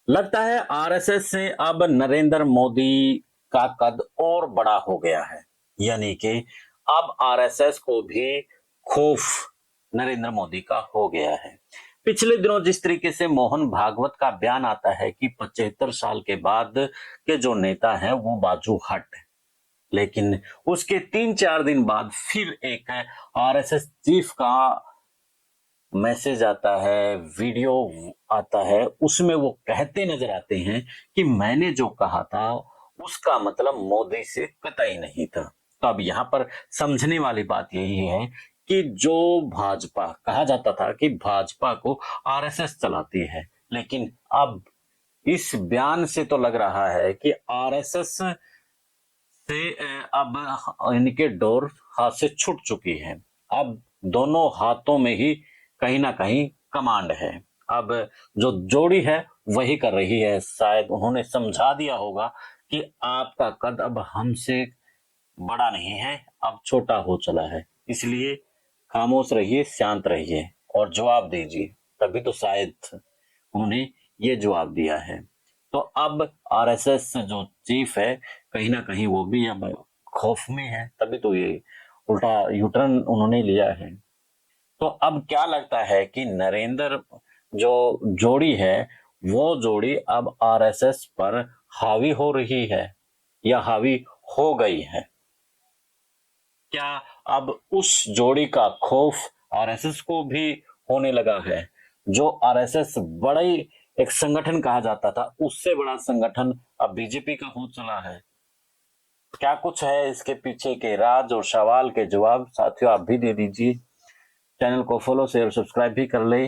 लगता है आरएसएस से अब नरेंद्र मोदी का कद और बड़ा हो गया है। यानी कि अब आरएसएस को भी खौफ नरेंद्र मोदी का हो गया है। पिछले दिनों जिस तरीके से मोहन भागवत का बयान आता है कि 75 साल के बाद के जो नेता हैं वो बाजू हट है, लेकिन उसके 3-4 दिन बाद फिर एक आरएसएस चीफ का मैसेज आता है, वीडियो आता है, उसमें वो कहते नजर आते हैं कि मैंने जो कहा था उसका मतलब मोदी से कतई नहीं था। तो अब यहां पर समझने वाली बात यही है कि जो भाजपा कहा जाता था कि भाजपा को आरएसएस चलाती है, लेकिन अब इस बयान से तो लग रहा है कि आरएसएस से अब इनके डोर हाथ से छूट चुकी है। अब दोनों हाथों में ही कहीं ना कहीं कमांड है। अब जो जोड़ी है वही कर रही है। शायद उन्होंने समझा दिया होगा कि आपका कद अब हमसे बड़ा नहीं है, अब छोटा हो चला है, इसलिए खामोश रहिए, शांत रहिए और जवाब दीजिए। तभी तो शायद उन्होंने ये जवाब दिया है। तो अब आरएसएस जो चीफ है कहीं ना कहीं वो भी अब खौफ में है, तभी तो ये उल्टा यूटर्न उन्होंने लिया है। तो अब क्या लगता है कि नरेंद्र जो जोड़ी है वो जोड़ी अब आरएसएस पर हावी हो रही है या हावी हो गई है? क्या अब उस जोड़ी का खौफ आरएसएस को भी होने लगा है? जो आरएसएस बड़ा ही एक संगठन कहा जाता था, उससे बड़ा संगठन अब बीजेपी का हो चला है। क्या कुछ है इसके पीछे के राज और सवाल के जवाब साथियों आप भी दे दीजिए। चैनल को फॉलो शेयर सब्सक्राइब भी कर ले।